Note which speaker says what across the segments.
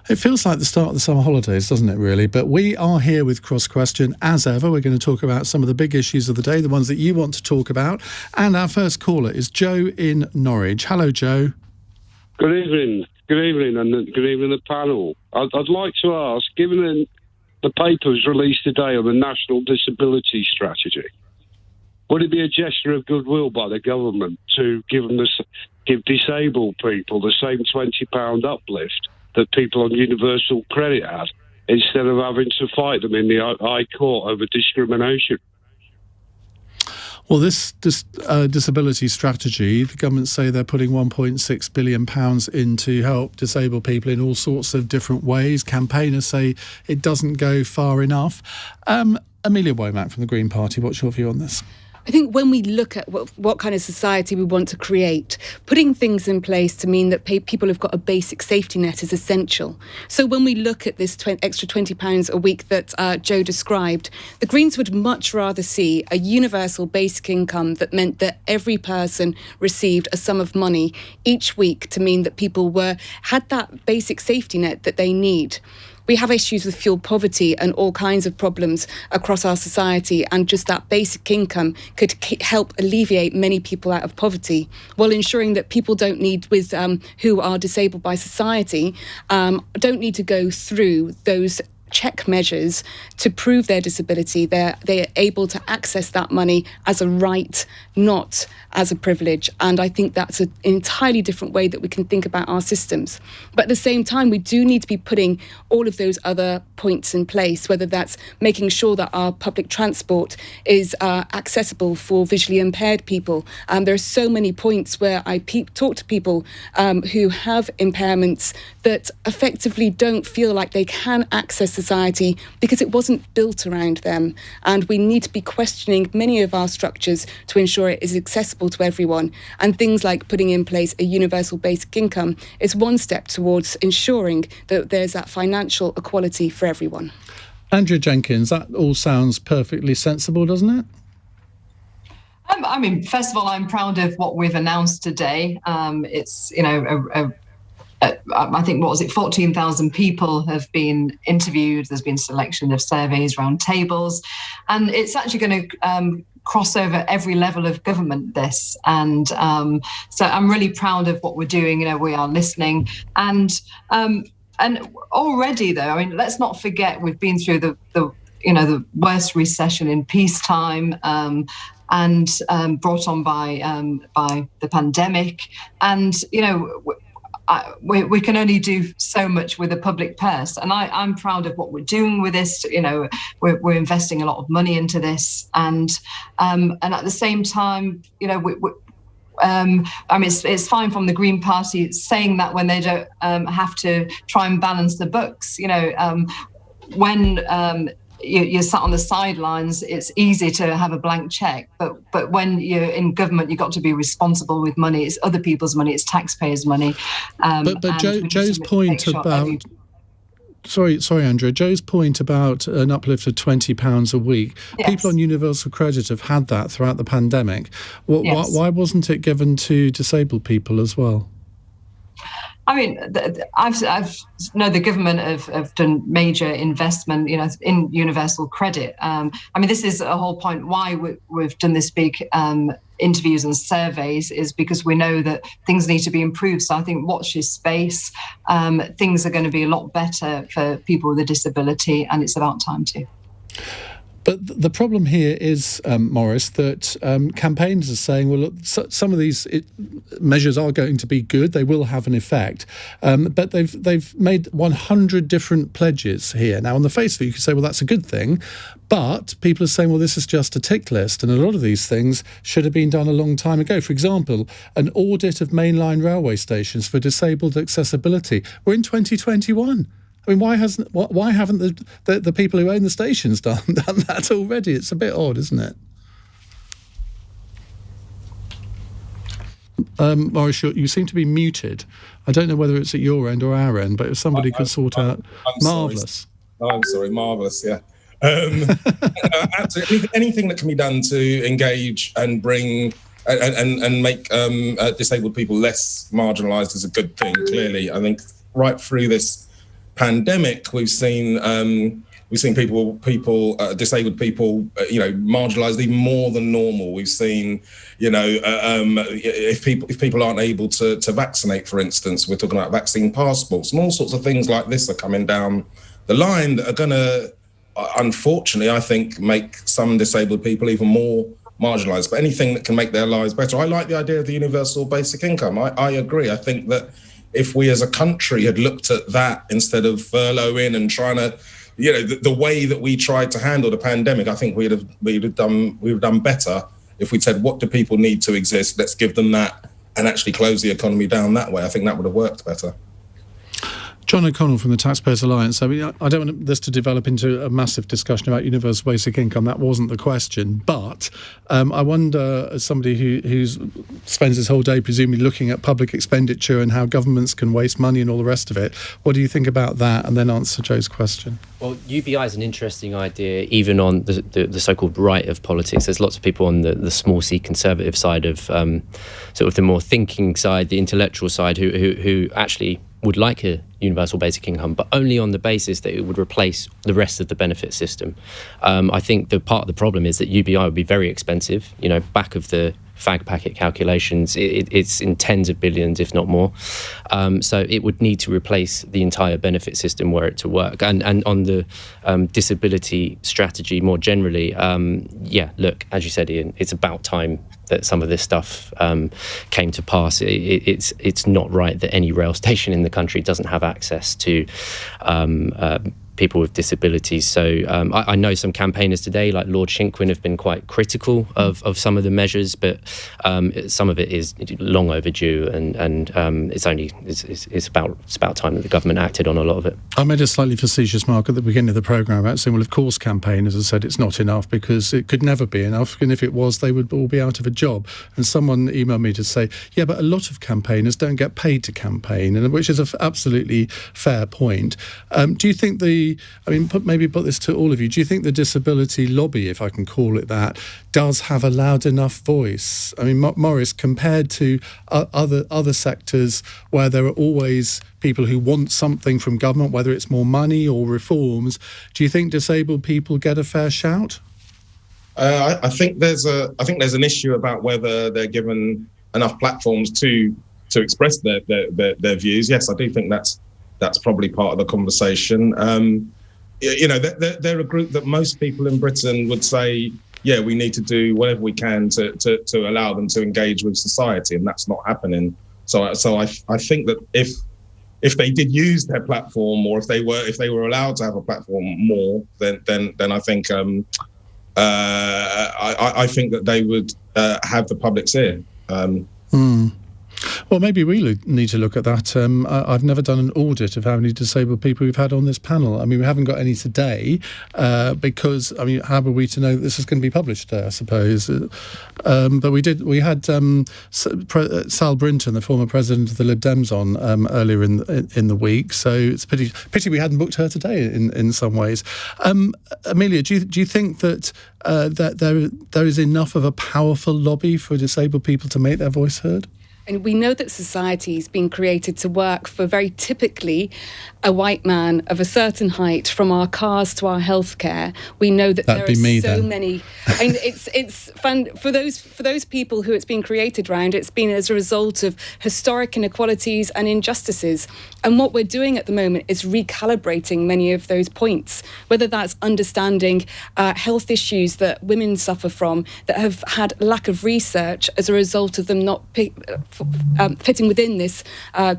Speaker 1: It feels like the start of the summer holidays, doesn't it, really? But we are here with Cross Question. As ever, we're going to talk about some of the big issues of the day, the ones that you want to talk about. And our first caller is Joe in Norwich. Hello, Joe.
Speaker 2: Good evening. Good evening, and good evening, the panel. I'd like to ask, given the papers released today on the National Disability Strategy, would it be a gesture of goodwill by the government to give disabled people the same £20 uplift that people on universal credit had, instead of having to fight them in the High Court over discrimination?
Speaker 1: Well, this disability strategy, the government say they're putting £1.6 billion in to help disabled people in all sorts of different ways. Campaigners say it doesn't go far enough. Amelia Womack from the Green Party, what's your view on this?
Speaker 3: I think when we look at what kind of society we want to create, putting things in place to mean that people have got a basic safety net is essential. So when we look at this extra £20 a week that Joe described, the Greens would much rather see a universal basic income that meant that every person received a sum of money each week to mean that people had that basic safety net that they need. We have issues with fuel poverty and all kinds of problems across our society, and just that basic income could help alleviate many people out of poverty, while ensuring that people who are disabled by society don't need to go through those check measures to prove their disability. They're able to access that money as a right, not as a privilege. And I think that's an entirely different way that we can think about our systems. But at the same time, we do need to be putting all of those other points in place, whether that's making sure that our public transport is accessible for visually impaired people. There are so many points where I talk to people who have impairments that effectively don't feel like they can access society because it wasn't built around them. And we need to be questioning many of our structures to ensure it is accessible to everyone. And things like putting in place a universal basic income is one step towards ensuring that there's that financial equality for everyone.
Speaker 1: Andrea Jenkyns, that all sounds perfectly sensible, doesn't it?
Speaker 4: I mean, first of all, I'm proud of what we've announced today. It's, I think, 14,000 people have been interviewed. There's been selection of surveys, round tables, and it's actually going to cross over every level of government, this. And so I'm really proud of what we're doing. We are listening. And already, though, I mean, let's not forget we've been through the worst recession in peacetime, and brought on by the pandemic. And, we can only do so much with the public purse, and I'm proud of what we're doing with this. We're investing a lot of money into this, and at the same time, it's fine from the Green Party saying that when they don't have to try and balance the books. When you're sat on the sidelines, it's easy to have a blank check, but when you're in government, you've got to be responsible with money. It's other people's money, it's taxpayers' money.
Speaker 1: But Joe's point about... Sorry, Andrea. Joe's point about an uplift of £20 a week. Yes. People on universal credit have had that throughout the pandemic. Why wasn't it given to disabled people as well?
Speaker 4: I mean, I've know the government have done major investment, in universal credit. This is a whole point why we've done this big interviews and surveys, is because we know that things need to be improved. So I think watch this space. Things are going to be a lot better for people with a disability, and it's about time too.
Speaker 1: But the problem here is, Maurice, that campaigners are saying, well, look, some of these measures are going to be good. They will have an effect. But they've made 100 different pledges here. Now, on the face of it, you could say, well, that's a good thing. But people are saying, well, this is just a tick list. And a lot of these things should have been done a long time ago. For example, an audit of mainline railway stations for disabled accessibility. We're in 2021. I mean, why haven't the people who own the stations done that already? It's a bit odd, isn't it? Maurice, you seem to be muted. I don't know whether it's at your end or our end, but if somebody could sort out... Marvellous.
Speaker 5: I'm sorry, marvellous, yeah. Absolutely. Anything that can be done to engage and bring and make disabled people less marginalised is a good thing, clearly. I think right through this pandemic, we've seen disabled people, marginalised even more than normal. We've seen, if people aren't able to vaccinate, for instance, we're talking about vaccine passports, and all sorts of things like this are coming down the line that are going to, unfortunately, I think, make some disabled people even more marginalised. But anything that can make their lives better. I like the idea of the universal basic income. I agree. I think that if we as a country had looked at that instead of furloughing and trying to, the way that we tried to handle the pandemic, I think we'd have done better if we'd said, what do people need to exist? Let's give them that and actually close the economy down that way. I think that would have worked better.
Speaker 1: John O'Connell from the Taxpayers Alliance. I mean, I don't want this to develop into a massive discussion about universal basic income. That wasn't the question. But I wonder, as somebody who spends his whole day presumably looking at public expenditure and how governments can waste money and all the rest of it, what do you think about that? And then answer Joe's question.
Speaker 6: Well, UBI is an interesting idea, even on the so-called right of politics. There's lots of people on the small c conservative side of sort of the more thinking side, the intellectual side, who actually would like a universal basic income, but only on the basis that it would replace the rest of the benefit system. I think the part of the problem is that UBI would be very expensive. Back of the fag packet calculations, it's in tens of billions, if not more. So it would need to replace the entire benefit system were it to work. And on the disability strategy more generally, look, as you said, Iain, it's about time that some of this stuff came to pass. It's not right that any rail station in the country doesn't have access to people with disabilities. So I know some campaigners today, like Lord Shinkwin, have been quite critical of some of the measures, but some of it is long overdue, and it's about time that the government acted on a lot of it.
Speaker 1: I made a slightly facetious mark at the beginning of the programme about saying, well, of course, campaigners have said it's not enough because it could never be enough, and if it was, they would all be out of a job. And someone emailed me to say, yeah, but a lot of campaigners don't get paid to campaign, and which is an absolutely fair point. Do you think put this to all of you. Do you think the disability lobby, if I can call it that, does have a loud enough voice? I mean, Maurice, compared to other sectors where there are always people who want something from government, whether it's more money or reforms, do you think disabled people get a fair shout?
Speaker 5: I think there's an issue about whether they're given enough platforms to express their views. Yes, I do think that's probably part of the conversation. They're a group that most people in Britain would say, yeah, we need to do whatever we can to allow them to engage with society, and that's not happening. So I think that if they did use their platform, or if they were allowed to have a platform more, then I think I think that they would have the public's ear.
Speaker 1: Well, maybe we need to look at that. I've never done an audit of how many disabled people we've had on this panel. I mean, we haven't got any today because, how were we to know that this is going to be published today, I suppose? But we had Sal Brinton, the former president of the Lib Dems, on earlier in the week. So it's a pity we hadn't booked her today in some ways. Amelia, do you think that there is enough of a powerful lobby for disabled people to make their voice heard?
Speaker 3: And we know that society has been created to work for very typically a white man of a certain height, from our cars to our healthcare. We know that there are so many. And it's fun for those people who it's been created around. It's been as a result of historic inequalities and injustices. And what we're doing at the moment is recalibrating many of those points, whether that's understanding health issues that women suffer from, that have had lack of research as a result of them not fitting within this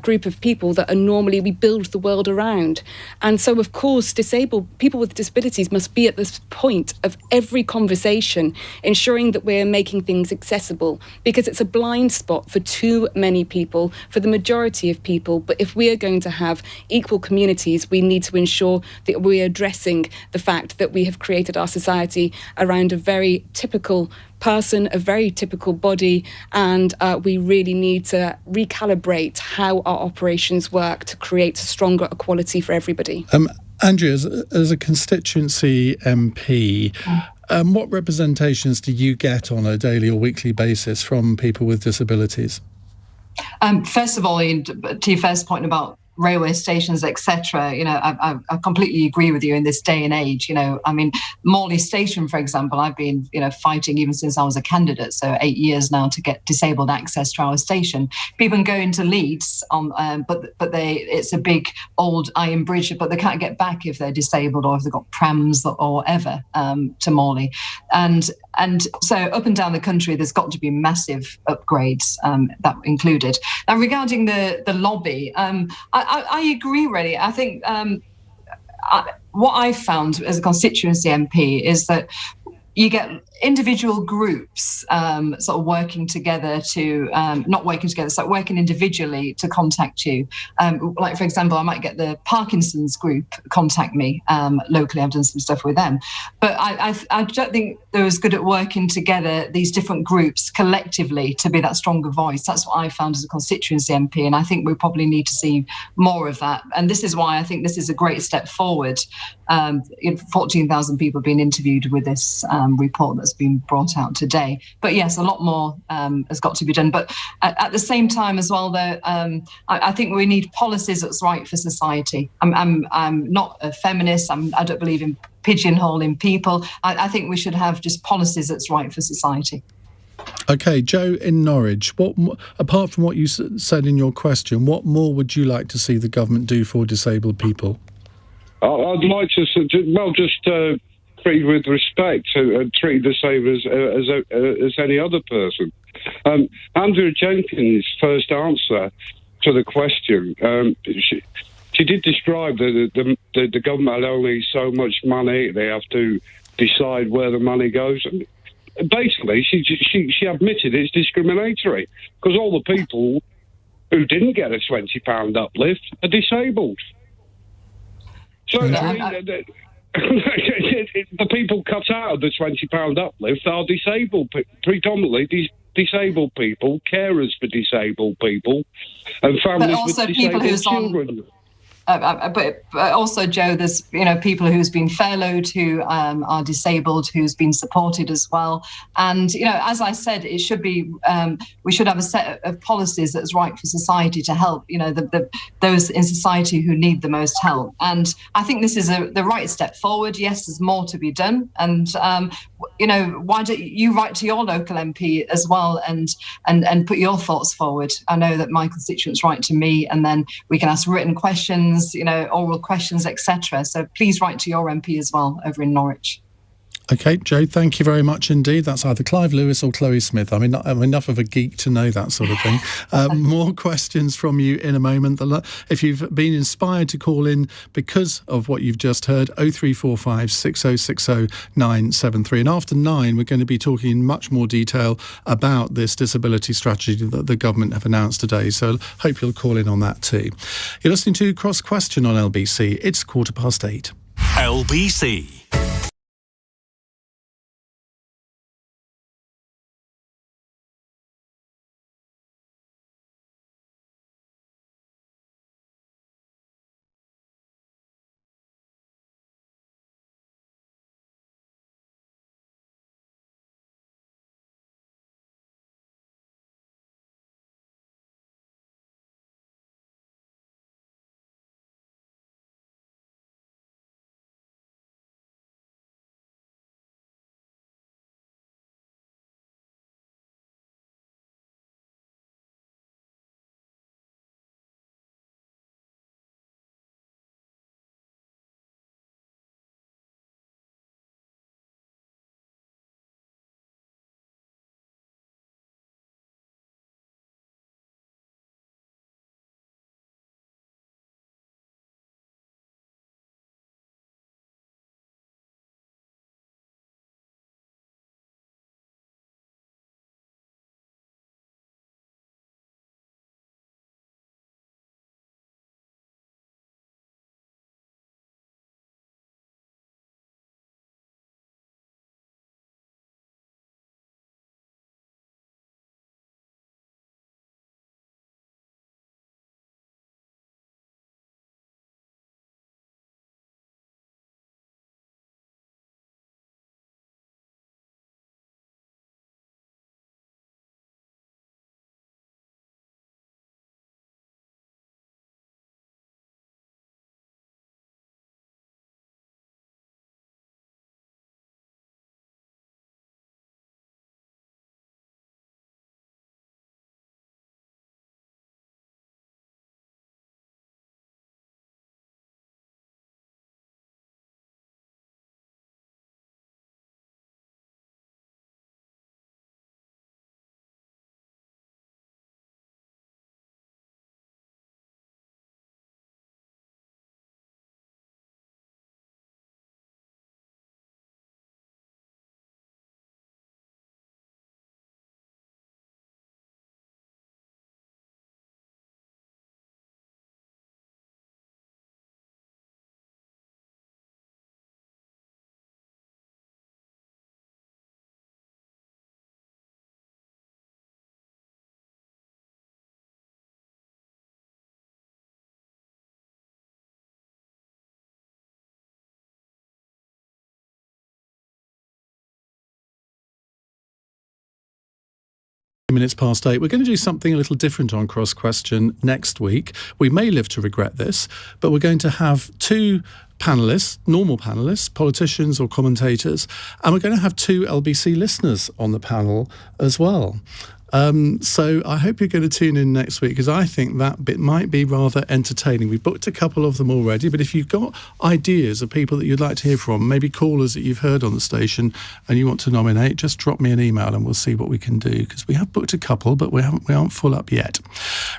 Speaker 3: group of people that are normally we build the world around. And so, of course, disabled people with disabilities must be at this point of every conversation, ensuring that we're making things accessible, because it's a blind spot for too many people, for the majority of people. But if we are going to have equal communities, we need to ensure that we're addressing the fact that we have created our society around a very typical person, a very typical body, and we really need to recalibrate how our operations work to create stronger equality for everybody.
Speaker 1: Andrea, as a constituency MP, what representations do you get on a daily or weekly basis from people with disabilities?
Speaker 4: First of all, Iain, to your first point about railway stations, etc. I completely agree with you in this day and age. I mean, Morley Station, for example, I've been, fighting even since I was a candidate, so 8 years now, to get disabled access to our station. People can go into Leeds but it's a big old iron bridge, but they can't get back if they're disabled or if they've got prams or whatever to Morley. And so up and down the country, there's got to be massive upgrades, that included. Now, regarding the lobby, I agree, really. I think what I found as a constituency MP is that you get individual groups sort of working together to, not working together, so working individually to contact you. Like, for example, I might get the Parkinson's group contact me locally. I've done some stuff with them. But I don't think they're as good at working together, these different groups collectively, to be that stronger voice. That's what I found as a constituency MP, and I think we probably need to see more of that. And this is why I think this is a great step forward. 14,000 people have been interviewed with this report that's been brought out today. But yes, a lot more has got to be done. But at the same time as well, though, I think we need policies that's right for society. I'm not a feminist. I don't believe in pigeonholing people. I think we should have just policies that's right for society.
Speaker 1: Okay, Joe in Norwich, apart from what you said in your question, what more would you like to see the government do for disabled people?
Speaker 2: I'd like to, just treat with respect and treat the same as any other person. Andrea Jenkyns' first answer to the question, she did describe that the government had only so much money, they have to decide where the money goes. And basically, she admitted it's discriminatory because all the people who didn't get a £20 uplift are disabled. So the people cut out of the £20 uplift are disabled, predominantly disabled people, carers for disabled people, and families with disabled children.
Speaker 4: But also, Joe, there's people who's been furloughed who are disabled, who's been supported as well. And as I said, it should be we should have a set of policies that's right for society to help those in society who need the most help. And I think this is the right step forward. Yes, there's more to be done. And why don't you write to your local MP as well and put your thoughts forward? I know that my constituents write to me, and then we can ask written questions, oral questions, etc. So please write to your MP as well over in Norwich.
Speaker 1: Okay, Joe, thank you very much indeed. That's either Clive Lewis or Chloe Smith. I mean, I'm enough of a geek to know that sort of thing. More questions from you in a moment. If you've been inspired to call in because of what you've just heard, 0345 6060 973. And after 9, we're going to be talking in much more detail about this disability strategy that the government have announced today. So hope you'll call in on that too. You're listening to Cross Question on LBC. It's 8:15.
Speaker 7: LBC.
Speaker 1: minutes past 8. We're going to do something a little different on Cross Question next week. We may live to regret this, but we're going to have two panellists, normal panellists, politicians or commentators, and we're going to have two LBC listeners on the panel as well. So I hope you're going to tune in next week, because I think that bit might be rather entertaining. We've booked a couple of them already, but if you've got ideas of people that you'd like to hear from, maybe callers that you've heard on the station and you want to nominate, just drop me an email and we'll see what we can do, because we have booked a couple, but we aren't full up yet.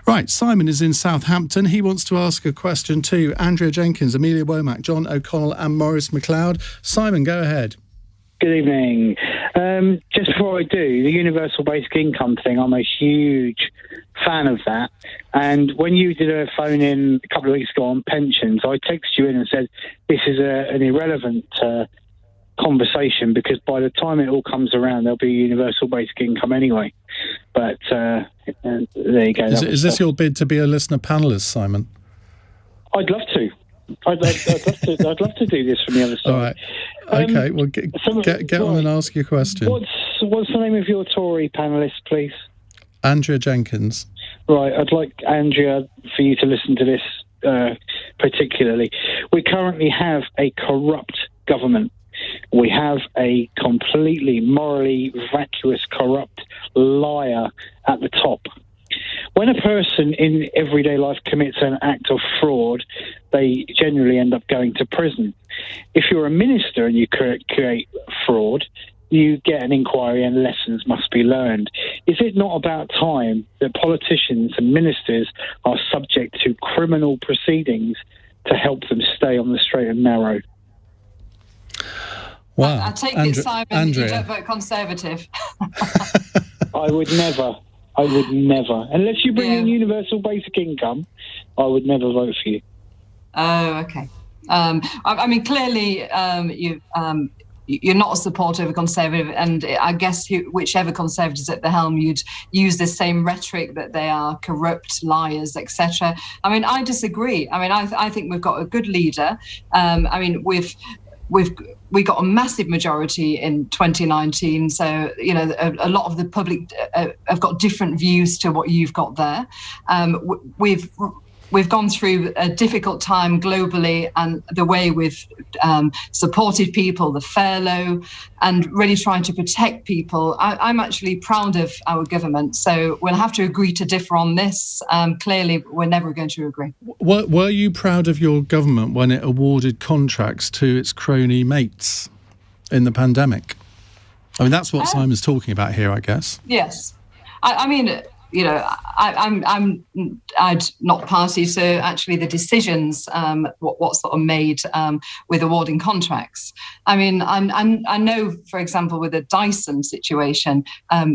Speaker 1: Right, Simon is in Southampton. He wants to ask a question to Andrea Jenkyns, Amelia Womack, John O'Connell and Maurice Mcleod. Simon, go ahead.
Speaker 8: Good evening. Just before I do, the universal basic income thing, I'm a huge fan of that. And when you did a phone-in a couple of weeks ago on pensions, I texted you in and said, this is an irrelevant conversation, because by the time it all comes around, there'll be a universal basic income anyway. But there you go.
Speaker 1: Is this your bid to be a listener panellist, Simon?
Speaker 8: I'd love to. I'd love to do this from the other side.
Speaker 1: All right. Okay, well, get on and ask your question.
Speaker 8: What's the name of your Tory panellist, please?
Speaker 1: Andrea Jenkyns.
Speaker 8: Right, I'd like, Andrea, for you to listen to this particularly. We currently have a corrupt government. We have a completely morally vacuous, corrupt liar at the top. When a person in everyday life commits an act of fraud, they generally end up going to prison. If you're a minister and you create fraud, you get an inquiry and lessons must be learned. Is it not about time that politicians and ministers are subject to criminal proceedings to help them stay on the straight and narrow?
Speaker 1: Wow.
Speaker 4: I take it, Simon,
Speaker 1: Andrea.
Speaker 4: you don't vote Conservative.
Speaker 8: I would never. Unless you bring in universal basic income, I would never vote for you.
Speaker 4: Oh, okay. I mean, clearly, you're not a supporter of a Conservative, and I guess whichever Conservative is at the helm, you'd use the same rhetoric that they are corrupt, liars, etc. I mean, I disagree. I mean, I think we've got a good leader. I mean, we got a massive majority in 2019, so a lot of the public have got different views to what you've got there. We've gone through a difficult time globally, and the way we've supported people, the furlough, and really trying to protect people. I'm actually proud of our government, so we'll have to agree to differ on this. Clearly, we're never going to agree.
Speaker 1: Were you proud of your government when it awarded contracts to its crony mates in the pandemic? I mean, that's what Simon's talking about here, I guess.
Speaker 4: Yes. I mean, I'd not party to actually the decisions what sort of made with awarding contracts. I mean, I know, for example, with the Dyson situation,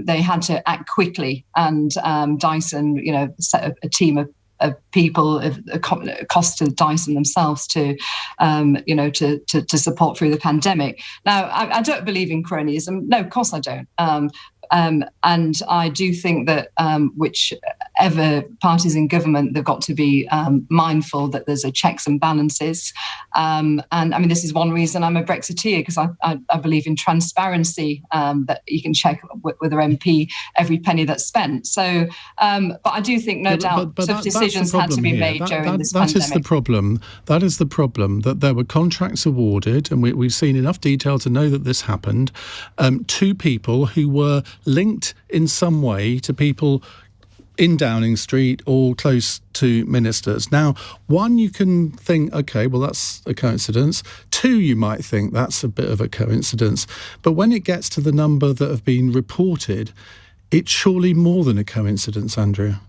Speaker 4: they had to act quickly, and Dyson, set up a team of people, costed Dyson themselves to support through the pandemic. Now, I don't believe in cronyism. No, of course I don't. And I do think that whichever parties in government, they've got to be mindful that there's a checks and balances. And I mean, this is one reason I'm a Brexiteer, because I believe in transparency, that you can check with their MP every penny that's spent. So, but I do think, no doubt, tough decisions had to be made during this pandemic. That is the problem, that there were contracts awarded, and we've seen enough detail to know that this happened, to people who were linked in some way to people in Downing Street or close to ministers. Now, one, you can think, okay, well, that's a coincidence. Two, you might think that's a bit of a coincidence. But when it gets to the number that have been reported, it's surely more than a coincidence, Andrea.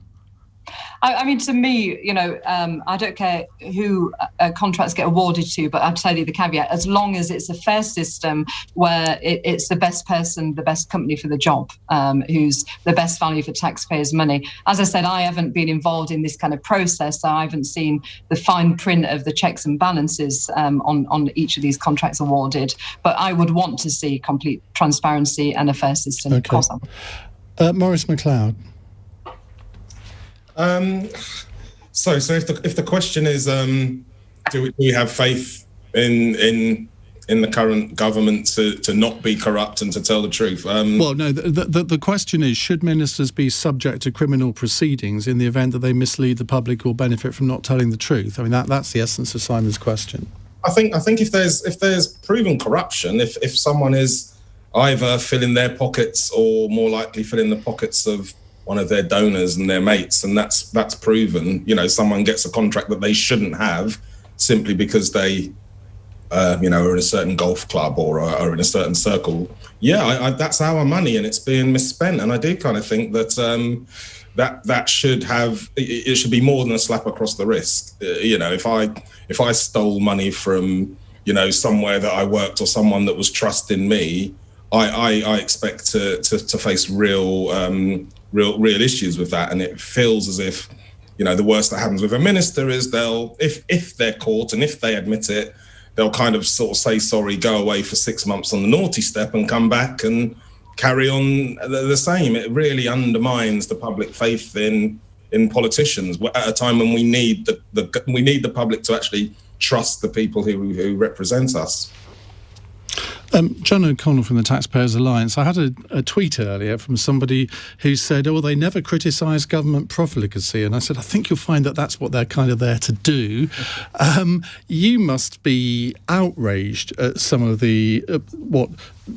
Speaker 4: I mean, to me, I don't care who contracts get awarded to, but I'll tell you the caveat: as long as it's a fair system where it's the best person, the best company for the job, who's the best value for taxpayers' money. As I said, I haven't been involved in this kind of process, so I haven't seen the fine print of the checks and balances on each of these contracts awarded. But I would want to see complete transparency and a fair system.
Speaker 1: Okay.
Speaker 4: Of course,
Speaker 1: Maurice Mcleod.
Speaker 5: So if the question is, do we have faith in in the current government to not be corrupt and to tell the truth.
Speaker 1: Well, no, the question is, should ministers be subject to criminal proceedings in the event that they mislead the public or benefit from not telling the truth? I mean, that's the essence of Simon's question.
Speaker 5: I think if there's proven corruption, if someone is either filling their pockets or more likely filling the pockets of one of their donors and their mates, and that's proven, you know, someone gets a contract that they shouldn't have simply because they are in a certain golf club or in a certain circle. Yeah, that's our money and it's being misspent. And I do kind of think that that should be more than a slap across the wrist. If I stole money from, somewhere that I worked or someone that was trusting me, I expect to face real issues with that. And it feels as if, the worst that happens with a minister is if they're caught and if they admit it, they'll kind of sort of say sorry, go away for 6 months on the naughty step and come back and carry on the same. It really undermines the public faith in politicians at a time when we need the public to actually trust the people who represent us.
Speaker 1: John O'Connell from the Taxpayers Alliance. I had a tweet earlier from somebody who said, they never criticise government profligacy. And I said, I think you'll find that that's what they're kind of there to do. You must be outraged at some of the, what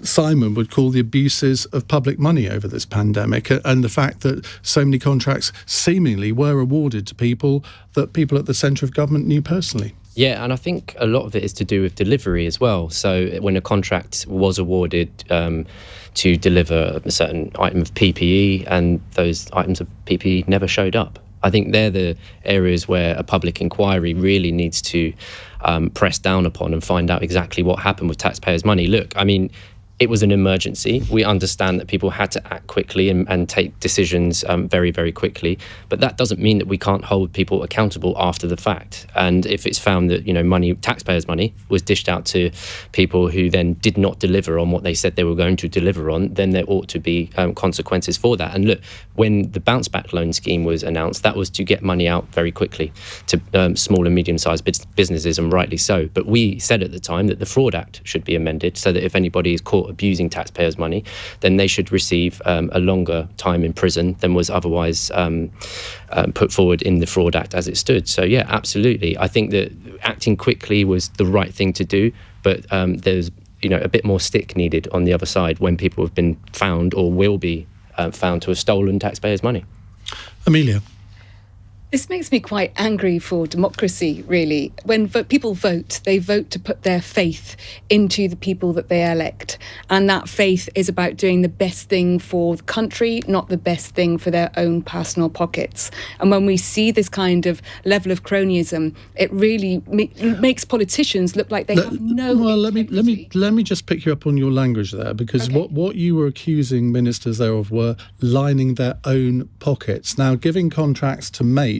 Speaker 1: Simon would call the abuses of public money over this pandemic, and the fact that so many contracts seemingly were awarded to people that people at the centre of government knew personally.
Speaker 6: Yeah, and I think a lot of it is to do with delivery as well. So when a contract was awarded to deliver a certain item of PPE and those items of PPE never showed up, I think they're the areas where a public inquiry really needs to press down upon and find out exactly what happened with taxpayers' money. Look, I mean, it was an emergency. We understand that people had to act quickly and take decisions very, very quickly. But that doesn't mean that we can't hold people accountable after the fact. And if it's found that, taxpayers' money was dished out to people who then did not deliver on what they said they were going to deliver on, then there ought to be consequences for that. And look, when the bounce back loan scheme was announced, that was to get money out very quickly to small and medium-sized businesses, and rightly so. But we said at the time that the Fraud Act should be amended so that if anybody is caught abusing taxpayers' money, then they should receive a longer time in prison than was otherwise put forward in the Fraud Act as it stood. So yeah, absolutely. I think that acting quickly was the right thing to do, but there's a bit more stick needed on the other side when people have been found or will be found to have stolen taxpayers' money.
Speaker 1: Amelia.
Speaker 3: This makes me quite angry for democracy, really. When people vote, they vote to put their faith into the people that they elect. And that faith is about doing the best thing for the country, not the best thing for their own personal pockets. And when we see this kind of level of cronyism, it really makes politicians look like they have no integrity.
Speaker 1: Let me just pick you up on your language there, because
Speaker 3: Okay.
Speaker 1: what you were accusing ministers thereof were lining their own pockets. Now, giving contracts to mates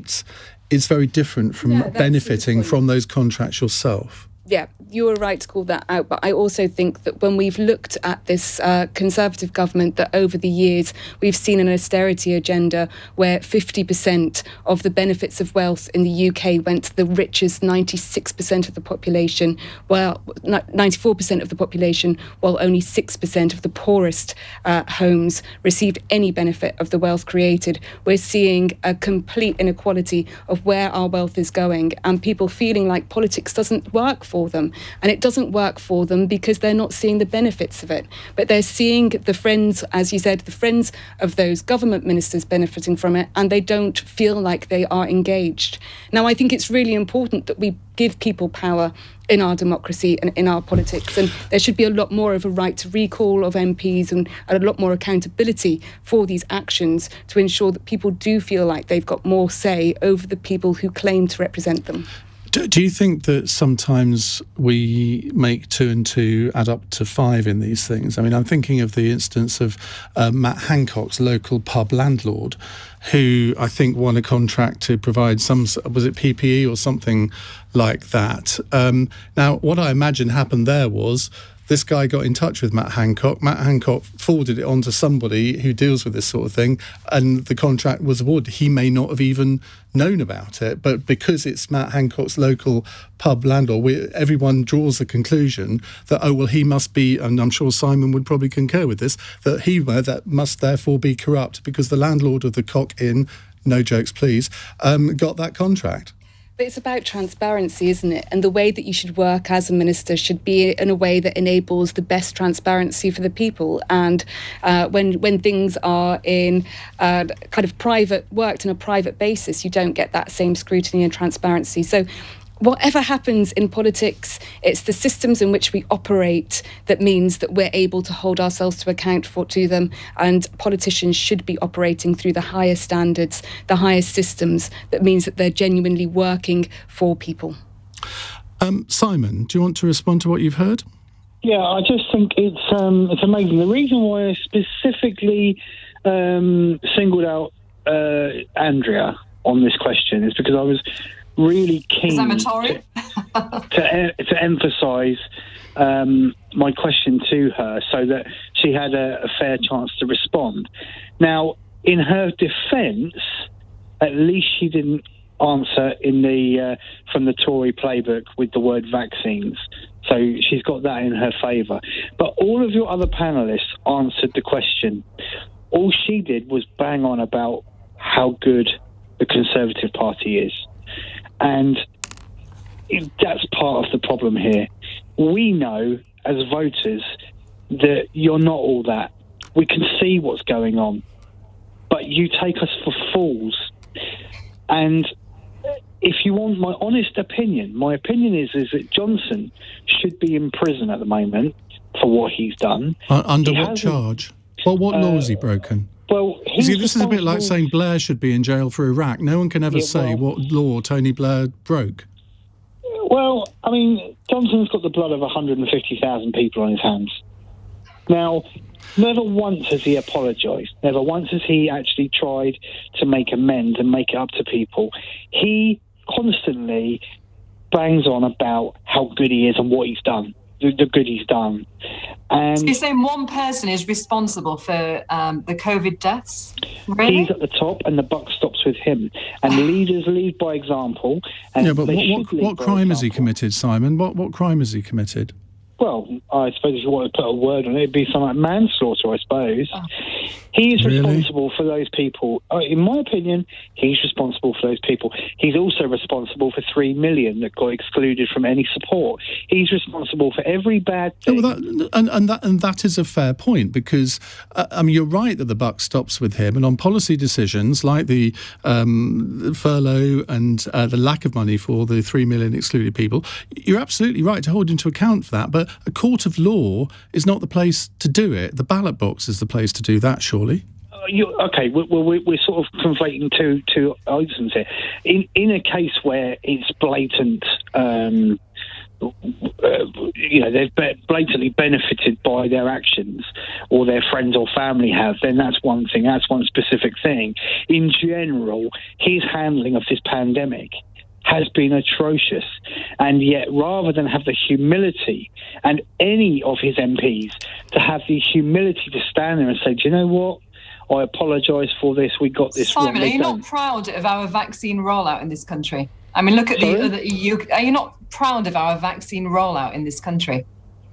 Speaker 1: is very different from benefiting from those contracts yourself.
Speaker 3: Yeah, you were right to call that out. But I also think that when we've looked at this Conservative government, that over the years we've seen an austerity agenda where 50% of the benefits of wealth in the UK went to the richest 96% of the population, while 94% of the population, while only 6% of the poorest homes received any benefit of the wealth created. We're seeing a complete inequality of where our wealth is going, and people feeling like politics doesn't work for them. And it doesn't work for them because they're not seeing the benefits of it. But they're seeing the friends, as you said, the friends of those government ministers benefiting from it, and they don't feel like they are engaged. Now, I think it's really important that we give people power in our democracy and in our politics, and there should be a lot more of a right to recall of MPs and a lot more accountability for these actions to ensure that people do feel like they've got more say over the people who claim to represent them.
Speaker 1: Do you think that sometimes we make 2 and 2 add up to 5 in these things? I mean, I'm thinking of the instance of Matt Hancock's local pub landlord, who I think won a contract to provide was it PPE or something like that? Now, what I imagine happened there was This guy got in touch with Matt Hancock. Matt Hancock forwarded it on to somebody who deals with this sort of thing, and the contract was awarded. He may not have even known about it, but because it's Matt Hancock's local pub landlord, everyone draws the conclusion that, oh, well, he must be, and I'm sure Simon would probably concur with this, that must therefore be corrupt because the landlord of the Cock Inn, no jokes please, got that contract.
Speaker 3: But it's about transparency, isn't it? And the way that you should work as a minister should be in a way that enables the best transparency for the people. And when things are in kind of worked on a private basis, you don't get that same scrutiny and transparency. So whatever happens in politics, it's the systems in which we operate that means that we're able to hold ourselves to account to them, and politicians should be operating through the highest standards, the highest systems, that means that they're genuinely working for people.
Speaker 1: Simon, do you want to respond to what you've heard?
Speaker 8: Yeah, I just think it's amazing. The reason why I specifically singled out Andrea on this question is because I was really keen
Speaker 4: I'm a Tory.
Speaker 8: to emphasise my question to her so that she had a fair chance to respond. Now, in her defence, at least she didn't answer in from the Tory playbook with the word vaccines. So she's got that in her favour. But all of your other panellists answered the question. All she did was bang on about how good the Conservative Party is. And that's part of the problem here. We know as voters that you're not all that. We can see what's going on. But you take us for fools. And if you want my honest opinion, my opinion is that Johnson should be in prison at the moment for what he's done.
Speaker 1: Under what charge? Well, what law has he broken?
Speaker 8: Well,
Speaker 1: this is a bit like saying Blair should be in jail for Iraq. No one can ever say what law Tony Blair broke.
Speaker 8: Well, I mean, Johnson's got the blood of 150,000 people on his hands. Now, never once has he apologised. Never once has he actually tried to make amends and make it up to people. He constantly bangs on about how good he is and what he's done. The good he's done. And
Speaker 4: so you're saying one person is responsible for the COVID deaths? Really?
Speaker 8: He's at the top and the buck stops with him. And leaders lead by example. And
Speaker 1: yeah, but what crime has he committed, Simon? What crime has he committed?
Speaker 8: Well, I suppose if you want to put a word on it, it'd be something like manslaughter, I suppose. Oh. He's responsible for those people. In my opinion, he's responsible for those people. He's also responsible for 3 million that got excluded from any support. He's responsible for every bad thing.
Speaker 1: And that is a fair point, because I mean, you're right that the buck stops with him, and on policy decisions like the furlough and the lack of money for the 3 million excluded people, you're absolutely right to hold him to account for that. But a court of law is not the place to do it. The ballot box is the place to do that, surely.
Speaker 8: Okay, we're sort of conflating two items here. In a case where it's blatant, they've blatantly benefited by their actions, or their friends or family have, then that's one thing. That's one specific thing. In general, his handling of this pandemic has been atrocious, and yet rather than have the humility, and any of his MPs to have the humility to stand there and say, do you know what, I apologise for this, we got this wrong.
Speaker 4: Simon, are you not proud of our vaccine rollout in this country? I mean, look at the EU. Are you not proud of our vaccine rollout in this country?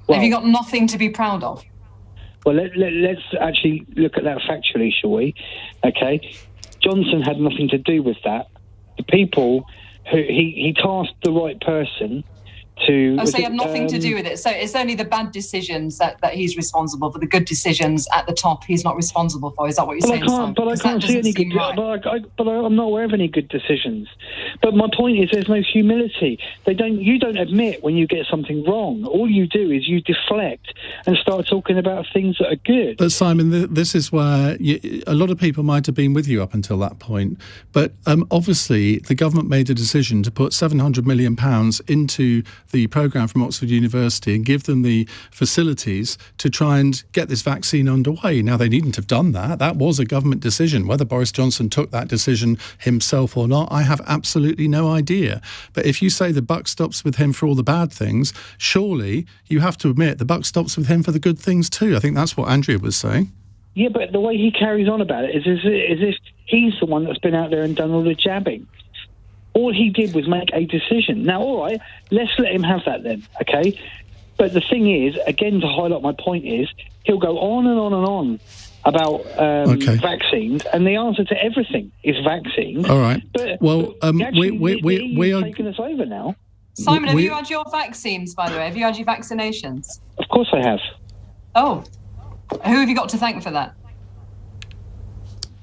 Speaker 4: Have you got nothing to be proud of?
Speaker 8: Well, let's actually look at that factually, shall we? Okay, Johnson had nothing to do with that. The people who he tasked the right person to...
Speaker 4: so you have nothing to do with it. So it's only the bad decisions that he's responsible for. The good decisions at the top, he's not responsible for. Is that what you're saying, Simon?
Speaker 8: But I can't see any good... Right. But I'm not aware of any good decisions. But my point is, there's no humility. You don't admit when you get something wrong. All you do is you deflect and start talking about things that are good.
Speaker 1: But Simon, this is where a lot of people might have been with you up until that point. But obviously, the government made a decision to put £700 million into the programme from Oxford University and give them the facilities to try and get this vaccine underway. Now, they needn't have done that. That was a government decision. Whether Boris Johnson took that decision himself or not, I have absolutely no idea. But if you say the buck stops with him for all the bad things, surely you have to admit the buck stops with him for the good things too. I think that's what Andrea was saying.
Speaker 8: Yeah, but the way he carries on about it is as if he's the one that's been out there and done all the jabbing. All he did was make a decision. Now, all right, let's let him have that then, okay? But the thing is, again, to highlight my point is, he'll go on and on and on about vaccines, and the answer to everything is vaccines.
Speaker 1: All right.
Speaker 8: But,
Speaker 1: well,
Speaker 8: we are taking us over now.
Speaker 4: Simon, have you had your vaccines, by the way? Have you had your vaccinations?
Speaker 8: Of course I have.
Speaker 4: Oh. Who have you got to thank for that?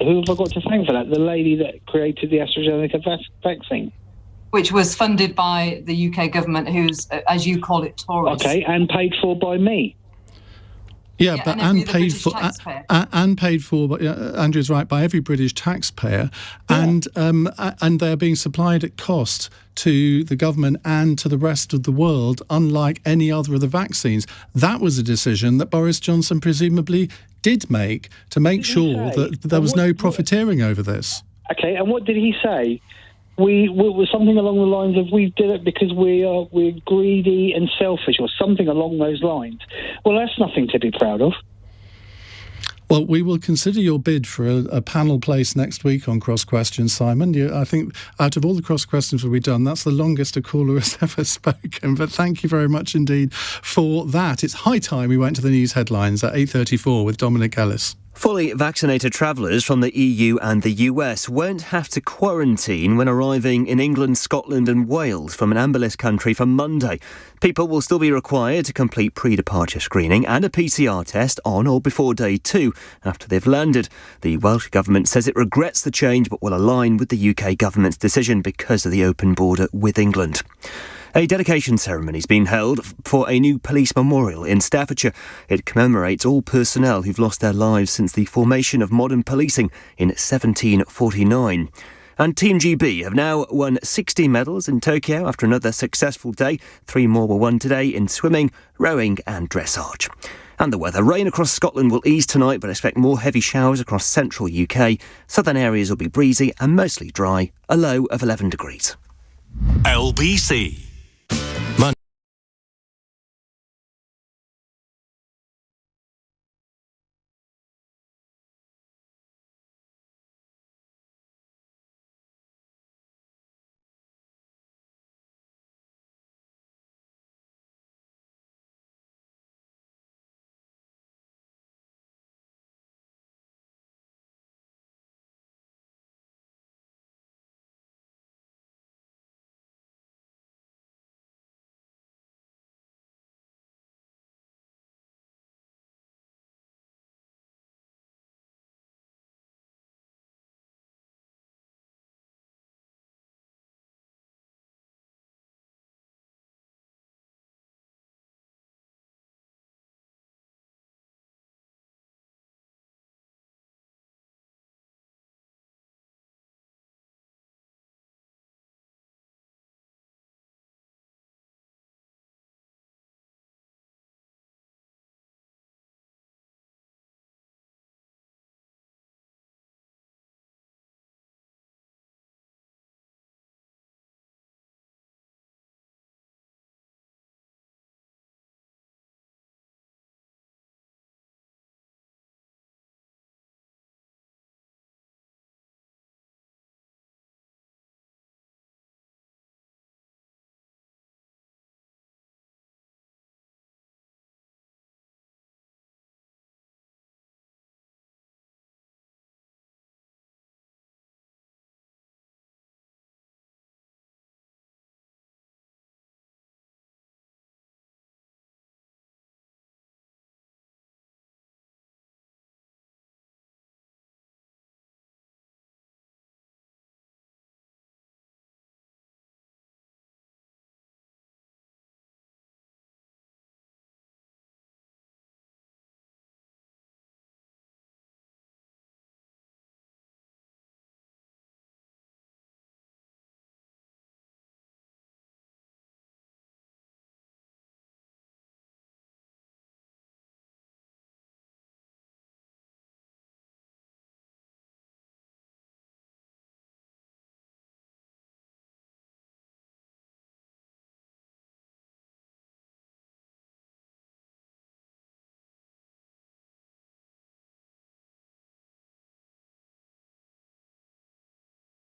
Speaker 8: Who have I got to thank for that? The lady that created the AstraZeneca vaccine.
Speaker 4: Which was funded by the UK government, who's, as you call it, Tories.
Speaker 8: Okay, and paid for by me.
Speaker 1: Yeah, but and paid for, Andrew's right, by every British taxpayer, and they're being supplied at cost to the government and to the rest of the world, unlike any other of the vaccines. That was a decision that Boris Johnson presumably did make to make sure that there was no profiteering over this.
Speaker 8: Okay, and what did he say? We were something along the lines of we did it because we're greedy and selfish, or something along those lines. Well, that's nothing to be proud of.
Speaker 1: Well, we will consider your bid for a panel place next week on Cross Questions, Simon. I think out of all the Cross Questions we've done, that's the longest a caller has ever spoken. But thank you very much indeed for that. It's high time we went to the news headlines at 8:34 with Dominic Ellis.
Speaker 9: Fully vaccinated travellers from the EU and the US won't have to quarantine when arriving in England, Scotland and Wales from an amber list country from Monday. People will still be required to complete pre-departure screening and a PCR test on or before day 2 after they've landed. The Welsh Government says it regrets the change but will align with the UK Government's decision because of the open border with England. A dedication ceremony has been held for a new police memorial in Staffordshire. It commemorates all personnel who've lost their lives since the formation of modern policing in 1749. And Team GB have now won 60 medals in Tokyo after another successful day. 3 more were won today in swimming, rowing and dressage. And the weather. Rain across Scotland will ease tonight, but expect more heavy showers across central UK. Southern areas will be breezy and mostly dry. A low of 11 degrees.
Speaker 7: LBC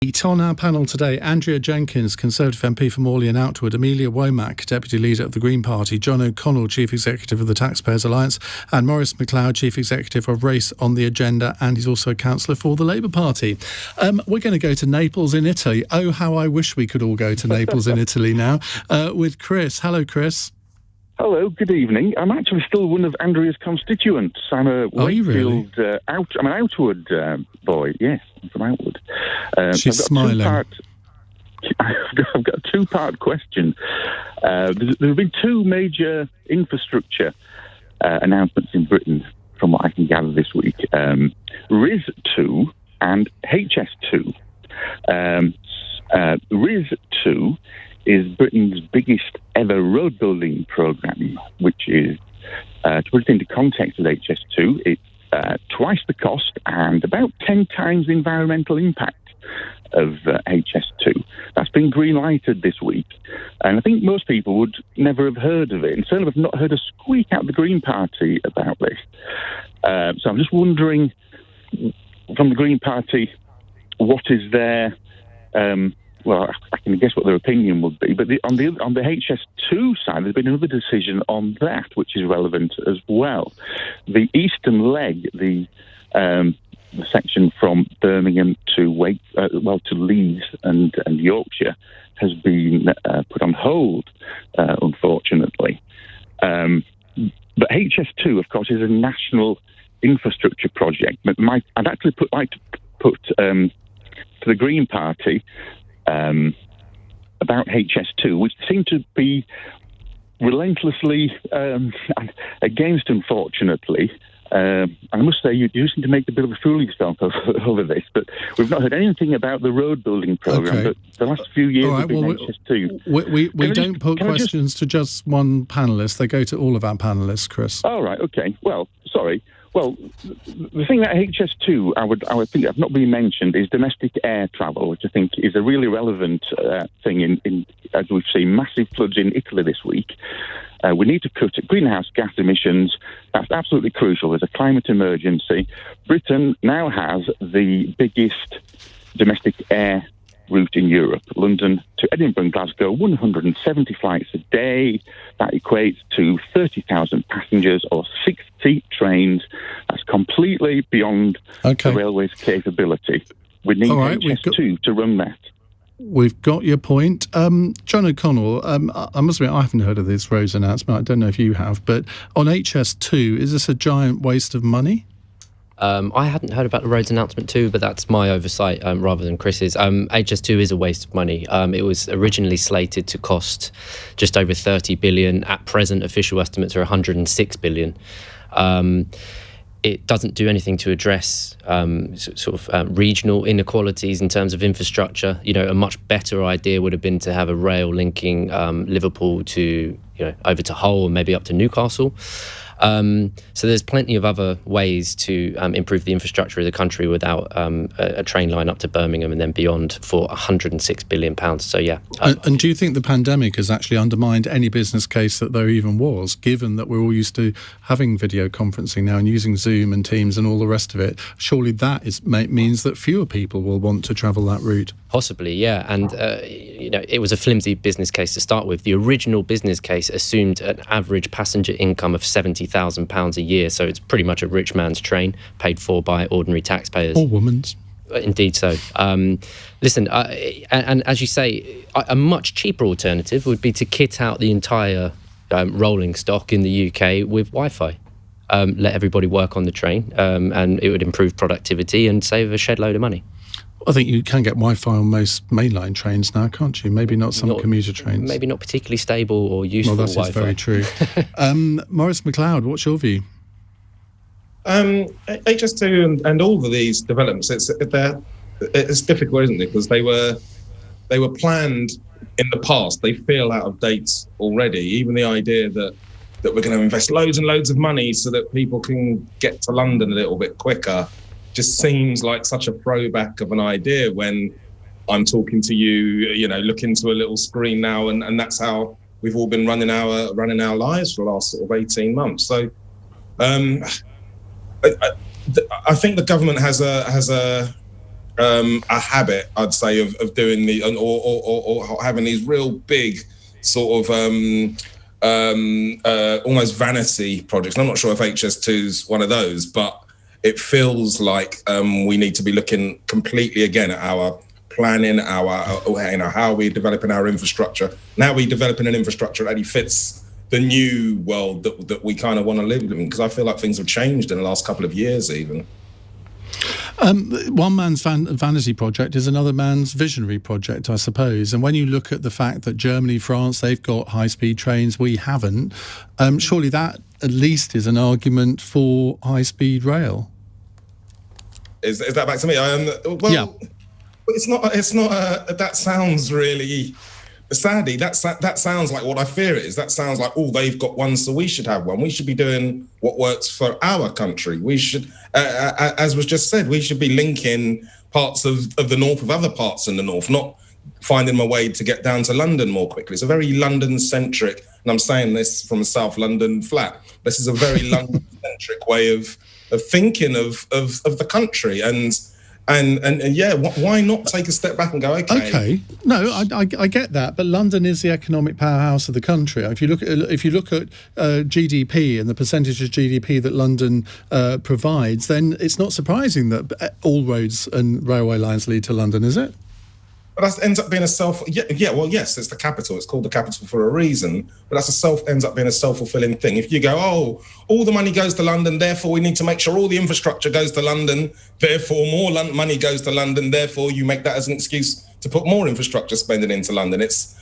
Speaker 1: On our panel today, Andrea Jenkyns, Conservative MP for Morley and Outwood, Amelia Womack, Deputy Leader of the Green Party, John O'Connell, Chief Executive of the Taxpayers Alliance, and Maurice Mcleod, Chief Executive of Race on the Agenda, and he's also a councillor for the Labour Party. We're going to go to Naples in Italy. Oh, how I wish we could all go to Naples in Italy now, with Chris. Hello, Chris.
Speaker 10: Hello, good evening. I'm actually still one of Andrea's constituents. I'm a Wakefield, I'm an Outwood boy. Yes, I'm from Outwood.
Speaker 1: She's smiling.
Speaker 10: I've got a two-part question. There have been two major infrastructure announcements in Britain, from what I can gather this week: RIS2 and HS2. RIS2 is Britain's biggest ever road building programme, which is, to put it into context with HS2, it's twice the cost and about 10 times the environmental impact of HS2. That's been green-lighted this week, and I think most people would never have heard of it, and certainly have not heard a squeak out of the Green Party about this. So I'm just wondering, from the Green Party, what is their... well, I can guess what their opinion would be, but on the HS2 side, there's been another decision on that, which is relevant as well. The eastern leg, the section from Birmingham to to Leeds and Yorkshire, has been put on hold, unfortunately. But HS2, of course, is a national infrastructure project. But I'd actually like to put to the Green Party about HS2, which seem to be relentlessly against, unfortunately. I must say, you seem to make a bit of a fool of yourself over this, but we've not heard anything about the road building programme.
Speaker 1: Okay.
Speaker 10: But the last few years
Speaker 1: All right,
Speaker 10: have been
Speaker 1: well,
Speaker 10: HS2.
Speaker 1: We don't put questions to just one panellist. They go to all of our panellists, Chris.
Speaker 10: All right, okay. Well, sorry. Well, the thing that HS2 I would think have not been mentioned is domestic air travel, which I think is a really relevant thing in as we've seen massive floods in Italy this week. We need to cut greenhouse gas emissions. That's absolutely crucial. There's a climate emergency. Britain now has the biggest domestic air route in Europe, London to Edinburgh and Glasgow, 170 flights a day. That equates to 30,000 passengers or 60 trains. That's completely beyond the railway's capability. We need HS2 to run that.
Speaker 1: We've got your point. John O'Connell, I must admit I haven't heard of this roads announcement. I don't know if you have, but on HS2, is this a giant waste of money?
Speaker 6: I hadn't heard about the roads announcement too, but that's my oversight rather than Chris's. HS2 is a waste of money. It was originally slated to cost just over 30 billion. At present, official estimates are 106 billion. It doesn't do anything to address regional inequalities in terms of infrastructure. You know, a much better idea would have been to have a rail linking Liverpool to, over to Hull and maybe up to Newcastle. So there's plenty of other ways to improve the infrastructure of the country without a train line up to Birmingham and then beyond for £106 billion. So, yeah.
Speaker 1: And do you think the pandemic has actually undermined any business case that there even was, given that we're all used to having video conferencing now and using Zoom and Teams and all the rest of it? Surely that means that fewer people will want to travel that route.
Speaker 6: Possibly, yeah. And, it was a flimsy business case to start with. The original business case assumed an average passenger income of £70,000 a year. So it's pretty much a rich man's train paid for by ordinary taxpayers.
Speaker 1: Or woman's.
Speaker 6: Indeed so. Listen, and as you say, a much cheaper alternative would be to kit out the entire rolling stock in the UK with Wi-Fi. Let everybody work on the train and it would improve productivity and save a shed load of money.
Speaker 1: I think you can get Wi-Fi on most mainline trains now, can't you? Maybe not some commuter trains.
Speaker 6: Maybe not particularly stable or useful Wi-Fi.
Speaker 1: Well, that's very true. Maurice Mcleod, what's your view?
Speaker 5: HS2 and all of these developments, it's difficult, isn't it? Because they were planned in the past. They feel out of date already. Even the idea that we're going to invest loads and loads of money so that people can get to London a little bit quicker just seems like such a throwback of an idea when I'm talking to you, look into a little screen now, and that's how we've all been running our lives for the last sort of 18 months. So I think the government has a a habit, I'd say, of doing or having these real big sort of almost vanity projects. And I'm not sure if HS2 is one of those, but it feels like we need to be looking completely again at our planning, how are we developing our infrastructure, and how we developing an infrastructure that actually fits the new world that we kind of want to live in, because I feel like things have changed in the last couple of years even.
Speaker 1: One man's vanity project is another man's visionary project, I suppose. And when you look at the fact that Germany, France, they've got high-speed trains, we haven't, surely that at least is an argument for high-speed rail.
Speaker 5: Is that back to me?
Speaker 1: Yeah.
Speaker 5: It's not. That sounds really. Sadly, that sounds like what I fear it is. That sounds like, they've got one, so we should have one. We should be doing what works for our country. We should, as was just said, we should be linking parts of the north with other parts in the north, not finding a way to get down to London more quickly. It's a very London-centric, and I'm saying this from a South London flat. This is a very London-centric way of thinking of the country, and yeah, why not take a step back and go, okay.
Speaker 1: No, I get that, but London is the economic powerhouse of the country. If you look at GDP and the percentage of GDP that London provides, then it's not surprising that all roads and railway lines lead to London, is it?
Speaker 5: But that ends up being yes, it's the capital. It's called the capital for a reason. But ends up being a self-fulfilling thing. If you go, all the money goes to London, therefore we need to make sure all the infrastructure goes to London, therefore more money goes to London, therefore you make that as an excuse to put more infrastructure spending into London. It's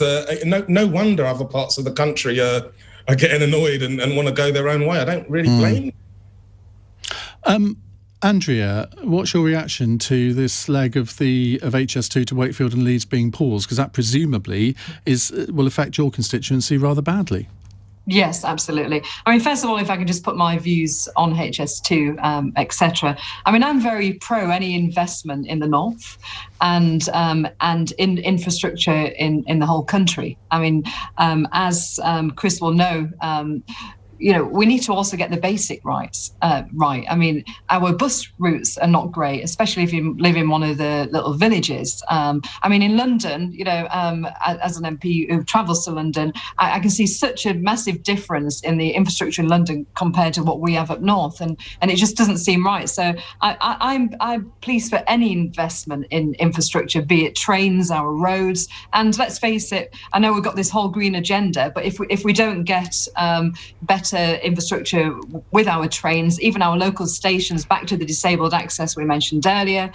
Speaker 5: no wonder other parts of the country are getting annoyed and want to go their own way. I don't really blame them.
Speaker 1: Andrea, what's your reaction to this leg of HS2 to Wakefield and Leeds being paused? Because that presumably will affect your constituency rather badly.
Speaker 4: Yes, absolutely. I mean, first of all, if I can just put my views on HS2, etc. I mean, I'm very pro any investment in the north and in infrastructure in the whole country. I mean, as Chris will know, we need to also get the basic rights right. I mean, our bus routes are not great, especially if you live in one of the little villages. I mean, in London, as an MP who travels to London, I can see such a massive difference in the infrastructure in London compared to what we have up north, and it just doesn't seem right. So I'm pleased for any investment in infrastructure, be it trains, our roads, and let's face it, I know we've got this whole green agenda, but if we don't get better infrastructure with our trains, even our local stations, back to the disabled access we mentioned earlier,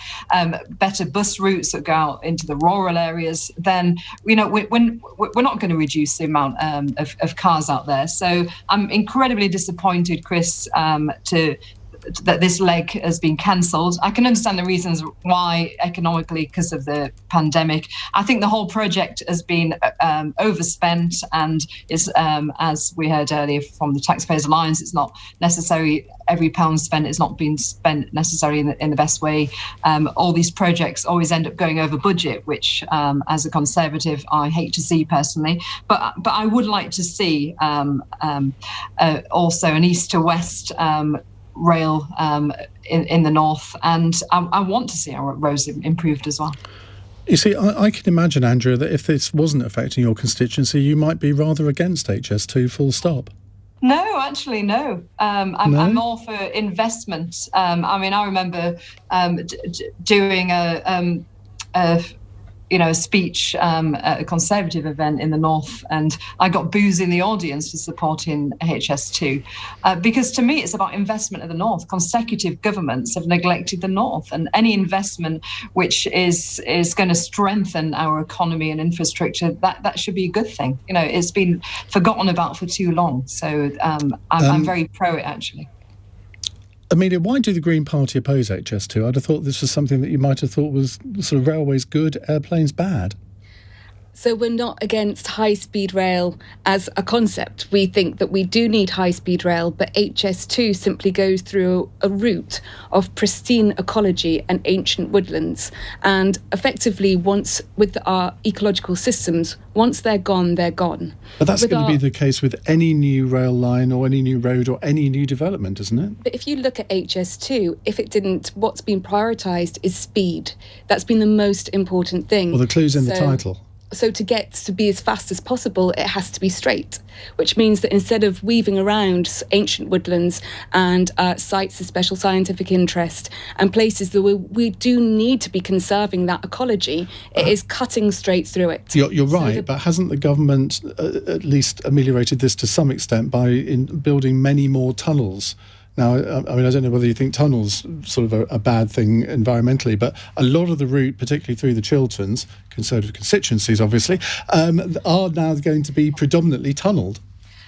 Speaker 4: better bus routes that go out into the rural areas, then we're not going to reduce the amount of cars out there. So I'm incredibly disappointed, Chris, that this leg has been cancelled. I can understand the reasons why economically, because of the pandemic. I think the whole project has been overspent and is, as we heard earlier from the Taxpayers Alliance, it's not necessary. Every pound spent is not being spent necessarily in the best way. All these projects always end up going over budget, which as a Conservative, I hate to see personally. But I would like to see also an east to west rail in the north, and I want to see our roads improved as well.
Speaker 1: You see, I can imagine, Andrea, that if this wasn't affecting your constituency, you might be rather against HS2 full stop.
Speaker 4: No, actually, no. I'm all for investment. I mean, I remember doing a speech at a Conservative event in the north, and I got boos in the audience for supporting HS2 because to me it's about investment in the north. Consecutive governments have neglected the north, and any investment which is going to strengthen our economy and infrastructure, that should be a good thing. It's been forgotten about for too long, so I'm very pro it, actually.
Speaker 1: Amelia, why do the Green Party oppose HS2? I'd have thought this was something that you might have thought was sort of railways good, airplanes bad.
Speaker 3: So we're not against high-speed rail as a concept. We think that we do need high-speed rail, but HS2 simply goes through a route of pristine ecology and ancient woodlands. And effectively, once with our ecological systems, once they're gone, they're gone.
Speaker 1: But that's going to be the case with any new rail line or any new road or any new development, isn't it?
Speaker 3: But if you look at HS2, if it didn't, what's been prioritised is speed. That's been the most important thing.
Speaker 1: Well, the clue's in the title.
Speaker 3: So to get to be as fast as possible, it has to be straight, which means that instead of weaving around ancient woodlands and sites of special scientific interest and places that we do need to be conserving that ecology, it is cutting straight through it.
Speaker 1: You're right, but hasn't the government at least ameliorated this to some extent by building many more tunnels? Now, I mean, I don't know whether you think tunnels sort of a bad thing environmentally, but a lot of the route, particularly through the Chilterns, Conservative constituencies, obviously, are now going to be predominantly tunnelled.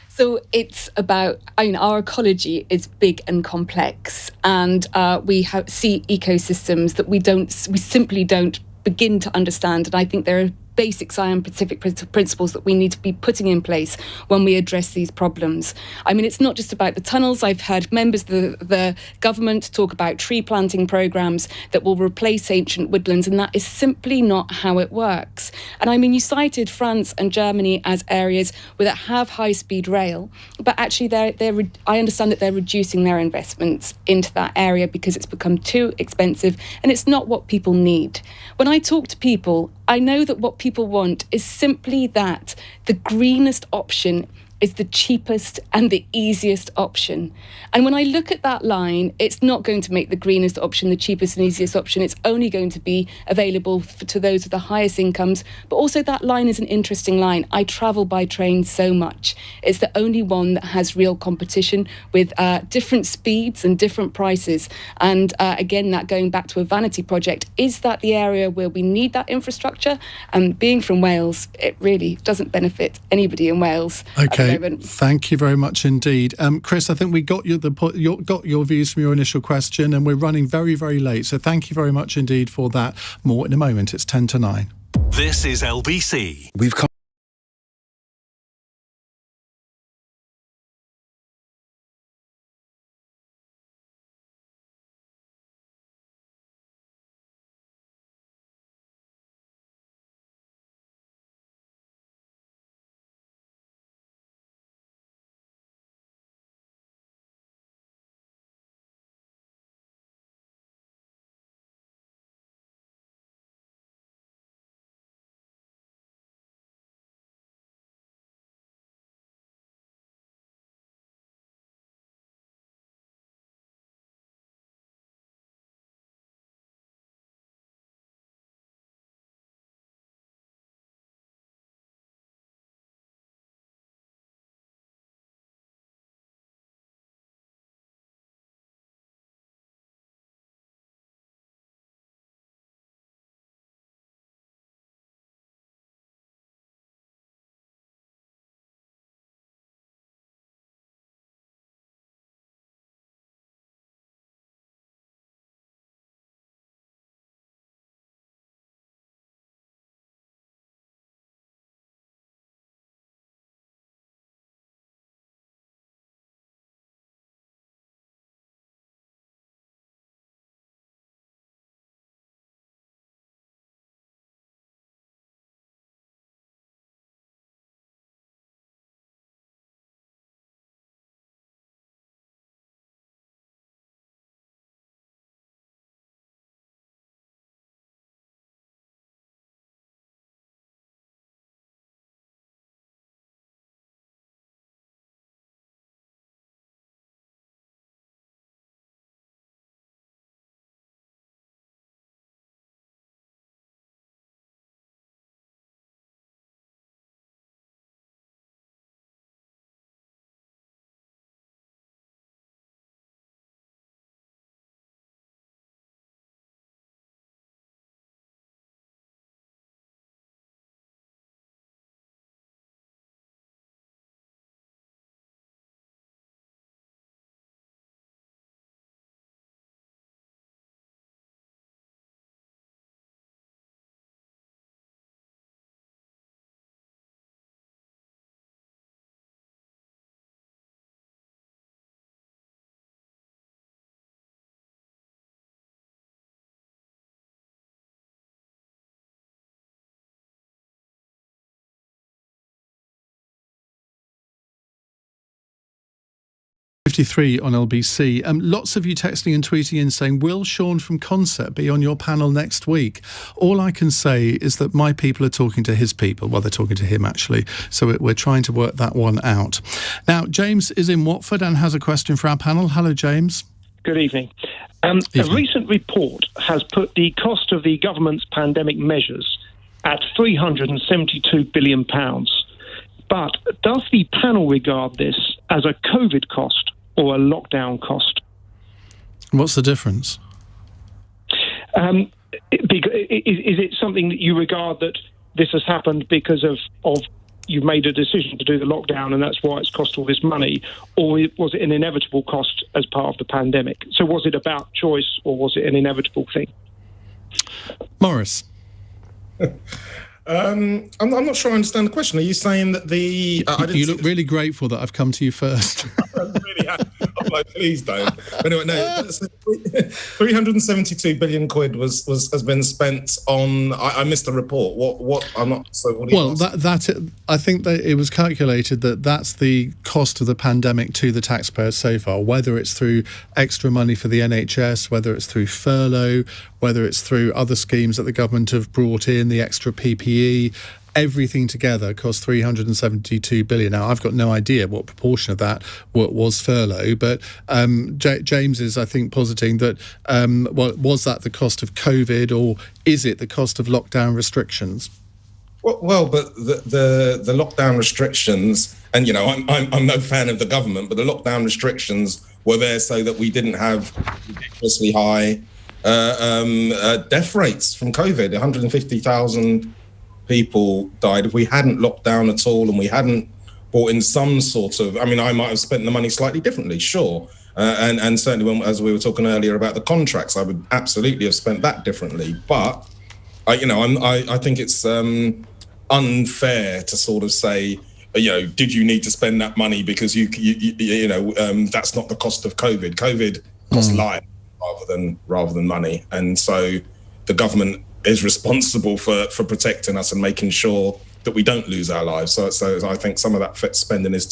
Speaker 3: So it's about, our ecology is big and complex, and we see ecosystems that we simply don't begin to understand. And I think there are basic scientific principles that we need to be putting in place when we address these problems. I mean, it's not just about the tunnels. I've heard members of the government talk about tree planting programmes that will replace ancient woodlands, and that is simply not how it works. And I mean, you cited France and Germany as areas that have high-speed rail, but actually I understand that they're reducing their investments into that area because it's become too expensive and it's not what people need. When I talk to people, I know that what people want is simply that the greenest option is the cheapest and the easiest option. And when I look at that line, it's not going to make the greenest option the cheapest and easiest option. It's only going to be available to those with the highest incomes. But also that line is an interesting line. I travel by train so much. It's the only one that has real competition with different speeds and different prices. And again, that going back to a vanity project, is that the area where we need that infrastructure? And being from Wales, it really doesn't benefit anybody in Wales.
Speaker 1: Okay. Thank you very much indeed. Chris, I think we got your views from your initial question, and we're running very, very late. So thank you very much indeed for that. More in a moment. It's 10 to 9.
Speaker 7: This is LBC.
Speaker 5: We've come
Speaker 1: 8:53 on LBC. Lots of you texting and tweeting in saying, will Sean from Concept be on your panel next week? All I can say is that my people are talking to his people. Well, they're talking to him, actually. So we're trying to work that one out. Now, James is in Watford and has a question for our panel. Hello, James.
Speaker 11: Good evening. A recent report has put the cost of the government's pandemic measures at £372 billion. But does the panel regard this as a COVID cost or a lockdown cost?
Speaker 1: What's the difference?
Speaker 11: Is it something that you regard that this has happened because of you've made a decision to do the lockdown and that's why it's cost all this money, or was it an inevitable cost as part of the pandemic? So was it about choice or was it an inevitable thing?
Speaker 1: Maurice.
Speaker 5: I'm not sure I understand the question. Are you saying that you
Speaker 1: look really grateful that I've come to you first.
Speaker 5: Really I'm like, please don't. Anyway, no, 372 billion quid has been spent on. I missed the report. What? I'm not. So what?
Speaker 1: Well, I think that it was calculated that that's the cost of the pandemic to the taxpayers so far. Whether it's through extra money for the NHS, whether it's through furlough, whether it's through other schemes that the government have brought in, the extra PPE. Everything together cost 372 billion. Now, I've got no idea what proportion of that was furlough, but James is, I think, positing that was that the cost of COVID, or is it the cost of lockdown restrictions?
Speaker 5: Well, but the lockdown restrictions, and I'm no fan of the government, but the lockdown restrictions were there so that we didn't have ridiculously high death rates from COVID. 150,000 people died. If we hadn't locked down at all and we hadn't brought in some sort of, I might have spent the money slightly differently, sure. And certainly as we were talking earlier about the contracts, I would absolutely have spent that differently. But I think it's unfair to sort of say, did you need to spend that money because that's not the cost of COVID. COVID costs life rather than money, and so the government is responsible for protecting us and making sure that we don't lose our lives. So I think some of that spending is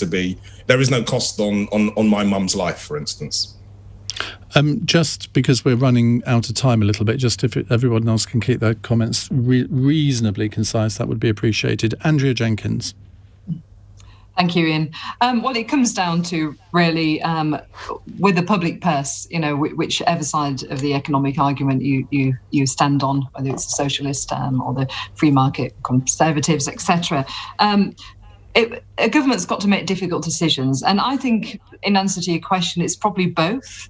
Speaker 5: there is no cost on my mum's life, for instance.
Speaker 1: Just because we're running out of time a little bit, just if everyone else can keep their comments reasonably concise, that would be appreciated. Andrea Jenkyns.
Speaker 4: Thank you, Ian. Well, it comes down to really with the public purse, whichever side of the economic argument you stand on, whether it's the socialist or the free market conservatives, etc. A government's got to make difficult decisions, and I think, in answer to your question, it's probably both.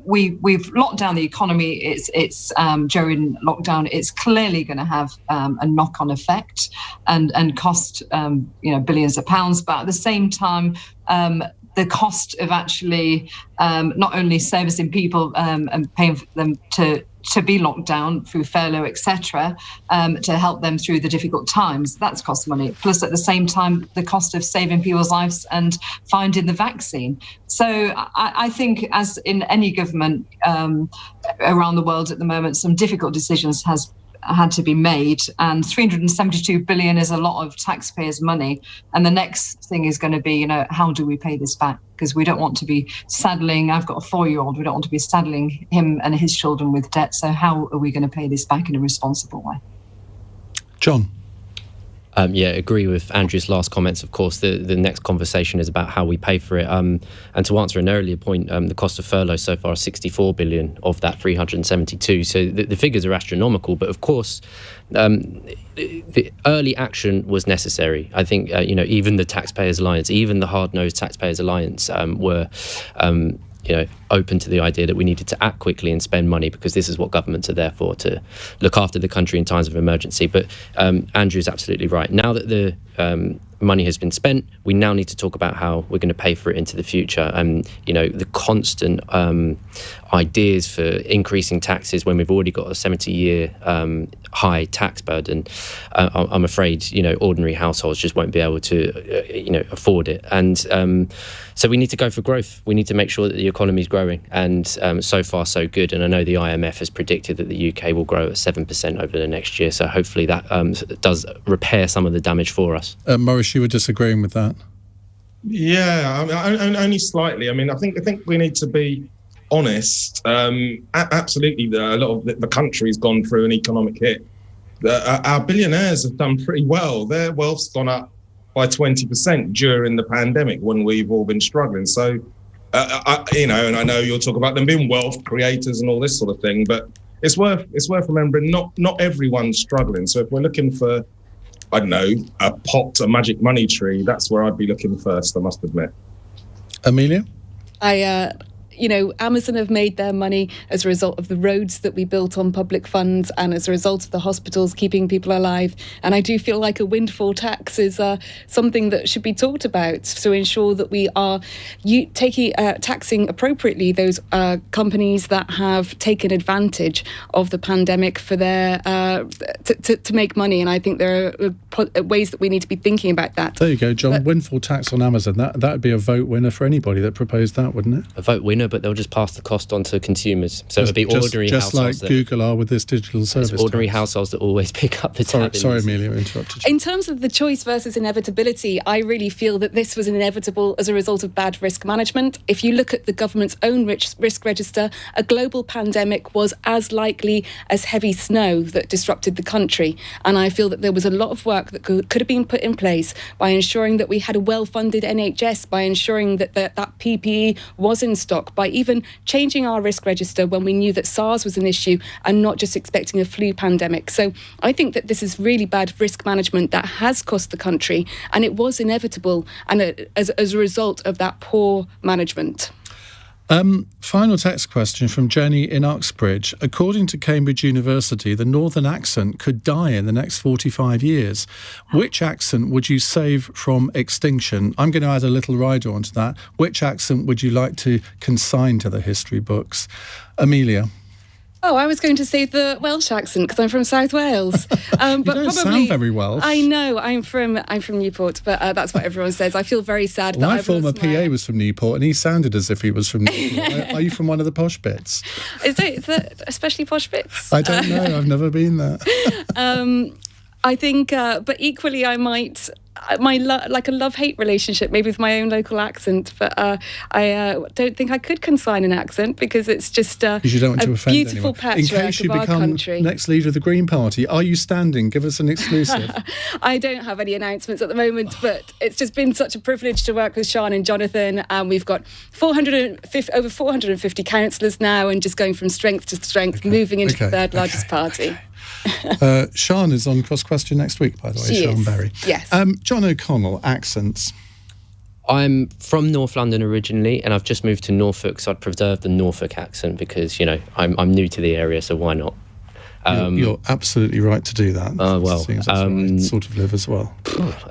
Speaker 4: We've locked down the economy. It's during lockdown, it's clearly going to have a knock-on effect and cost billions of pounds. But at the same time, the cost of actually not only servicing people and paying for them to be locked down through furlough, etc., to help them through the difficult times, that's cost money. Plus, at the same time, the cost of saving people's lives and finding the vaccine. So I think, as in any government around the world at the moment, some difficult decisions has had to be made, and 372 billion is a lot of taxpayers' money. And the next thing is going to be, how do we pay this back? Because we don't want to be saddling, I've got a 4-year-old, we don't want to be saddling him and his children with debt. So how are we going to pay this back in a responsible way?
Speaker 1: John.
Speaker 6: Agree with Andrew's last comments. Of course, the next conversation is about how we pay for it. And to answer an earlier point, the cost of furlough so far is 64 billion of that 372. So the figures are astronomical. But of course, the early action was necessary. I think, even the Taxpayers Alliance, even the hard-nosed Taxpayers Alliance were open to the idea that we needed to act quickly and spend money, because this is what governments are there for, to look after the country in times of emergency. But Andrew's absolutely right. Now that the money has been spent, we now need to talk about how we're going to pay for it into the future. The constant ideas for increasing taxes when we've already got a 70-year high tax burden, I'm afraid, ordinary households just won't be able to, afford it. And so we need to go for growth. We need to make sure that the economy is growing. And so far, so good. And I know the IMF has predicted that the UK will grow at 7% over the next year. So hopefully that does repair some of the damage for us.
Speaker 1: Maurice, you were disagreeing with that?
Speaker 5: Yeah, I mean, only slightly. I mean, I think we need to be honest. Absolutely, a lot of the country's gone through an economic hit. Our billionaires have done pretty well. Their wealth's gone up by 20% during the pandemic when we've all been struggling. So, and I know you'll talk about them being wealth creators and all this sort of thing, but it's worth remembering not everyone's struggling. So if we're looking for, I don't know, a magic money tree, that's where I'd be looking first, I must admit.
Speaker 1: Amelia?
Speaker 3: Amazon have made their money as a result of the roads that we built on public funds and as a result of the hospitals keeping people alive. And I do feel like a windfall tax is something that should be talked about to ensure that we are taxing appropriately those companies that have taken advantage of the pandemic for their to make money. And I think there are ways that we need to be thinking about that.
Speaker 1: There you go, John. Windfall tax on Amazon. That would be a vote winner for anybody that proposed that, wouldn't it?
Speaker 6: A vote winner, but they'll just pass the cost on to consumers. So it'll be ordinary
Speaker 1: households. Just like Google are with this digital service.
Speaker 6: It's ordinary households that always pick up the tab.
Speaker 1: Sorry, Amelia, I interrupted you.
Speaker 3: In terms of the choice versus inevitability, I really feel that this was inevitable as a result of bad risk management. If you look at the government's own risk register, a global pandemic was as likely as heavy snow that disrupted the country. And I feel that there was a lot of work that could have been put in place by ensuring that we had a well-funded NHS, by ensuring that that PPE was in stock, by even changing our risk register when we knew that SARS was an issue and not just expecting a flu pandemic. So I think that this is really bad risk management that has cost the country, and it was inevitable and as a result of that poor management.
Speaker 1: Final text question from Jenny in Uxbridge. According to Cambridge University, the Northern accent could die in the next 45 years. Which accent would you save from extinction? I'm going to add a little rider onto that. Which accent would you like to consign to the history books? Amelia?
Speaker 3: Oh, I was going to say the Welsh accent because I'm from South Wales.
Speaker 1: You don't sound very Welsh.
Speaker 3: I know. I'm from Newport, but that's what everyone says. I feel very sad.
Speaker 1: My former PA was from Newport, and he sounded as if he was from Newport. Are you from one of the posh bits?
Speaker 3: Is it especially posh bits?
Speaker 1: I don't know. I've never been there.
Speaker 3: I think, but equally, I might. Like a love-hate relationship maybe with my own local accent, but I don't think I could consign an accent because it's just you don't want to offend beautiful anyone. Patchwork
Speaker 1: in case you
Speaker 3: of
Speaker 1: become
Speaker 3: our country.
Speaker 1: Next leader of the Green Party. Are you standing? Give us an exclusive.
Speaker 3: I don't have any announcements at the moment, but it's just been such a privilege to work with Sian and Jonathan, and we've got over 450 councillors now, and just going from strength to strength, moving into the third largest party.
Speaker 1: Sian is on Cross Question next week, by the way. Sian Berry.
Speaker 3: Yes.
Speaker 1: John O'Connell, accents.
Speaker 6: I'm from North London originally, and I've just moved to Norfolk, so I'd preserve the Norfolk accent because, I'm new to the area, so why not?
Speaker 1: You're absolutely right to do that. I sort of live as well.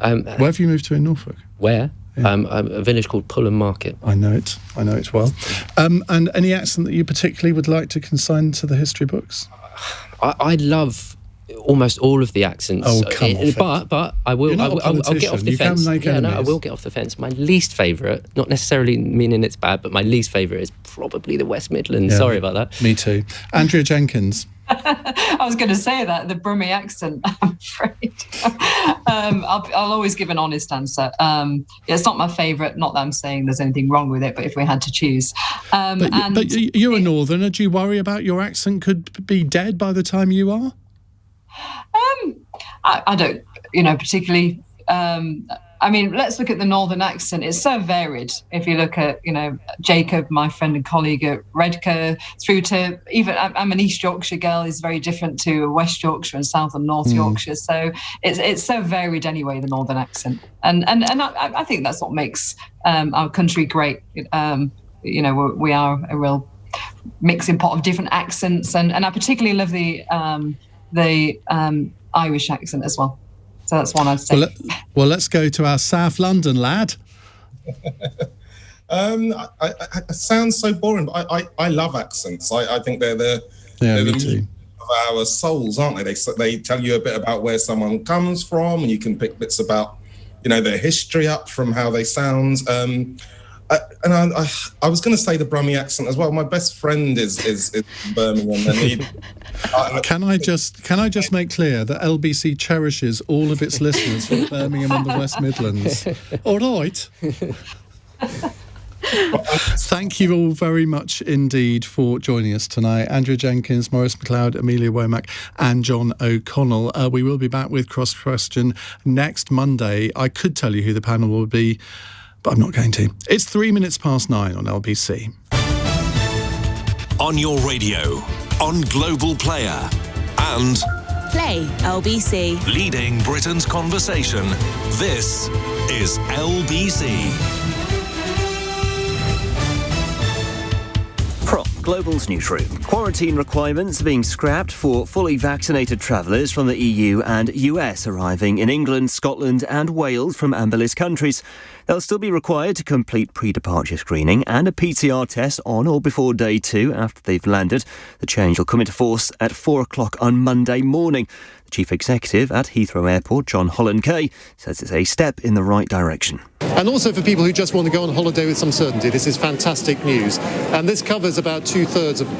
Speaker 1: Where have you moved to in Norfolk?
Speaker 6: Where? Yeah. A village called Pulham Market.
Speaker 1: I know it well. And any accent that you particularly would like to consign to the history books?
Speaker 6: I love almost all of the accents.
Speaker 1: Oh, come on.
Speaker 6: But I will. I'll get off the fence. I will get off the fence. My least favourite, not necessarily meaning it's bad, but my least favourite is probably the West Midlands. Yeah, sorry about that.
Speaker 1: Me too. Andrea Jenkyns.
Speaker 4: I was going to say that, the Brummie accent, I'm afraid. I'll always give an honest answer. It's not my favourite, not that I'm saying there's anything wrong with it, but if we had to choose.
Speaker 1: But you're a northerner. Do you worry about your accent could be dead by the time you are?
Speaker 4: I don't, particularly... let's look at the northern accent. It's so varied. If you look at, Jacob, my friend and colleague at Redcar, through to even, I'm an East Yorkshire girl, is very different to West Yorkshire and South and North Yorkshire. So it's so varied anyway, the northern accent. And I think that's what makes our country great. We are a real mixing pot of different accents. And I particularly love the Irish accent as well. So that's one I'd say.
Speaker 1: Well, let's go to our South London lad.
Speaker 5: It sounds so boring, but I love accents. I think they're the music of our souls, aren't they? They tell you a bit about where someone comes from, and you can pick bits about, their history up from how they sound. I was going to say the Brummie accent as well. My best friend is from Birmingham, and
Speaker 1: Can I just make clear that LBC cherishes all of its listeners from Birmingham and the West Midlands? All right. Thank you all very much indeed for joining us tonight. Andrea Jenkyns, Maurice Mcleod, Amelia Womack and John O'Connell. We will be back with Cross Question next Monday. I could tell you who the panel will be, but I'm not going to. It's 9 on LBC.
Speaker 7: On your radio, on Global Player, and
Speaker 12: Play LBC.
Speaker 7: leading Britain's conversation. This is LBC.
Speaker 9: From Global's newsroom, quarantine requirements are being scrapped for fully vaccinated travellers from the EU and US arriving in England, Scotland and Wales from amber list countries. They'll still be required to complete pre-departure screening and a PCR test on or before day 2 after they've landed. The change will come into force at 4 o'clock on Monday morning. The Chief Executive at Heathrow Airport, John Holland-Kay, says it's a step in the right direction.
Speaker 13: And also for people who just want to go on holiday with some certainty, this is fantastic news. And this covers about 2/3 of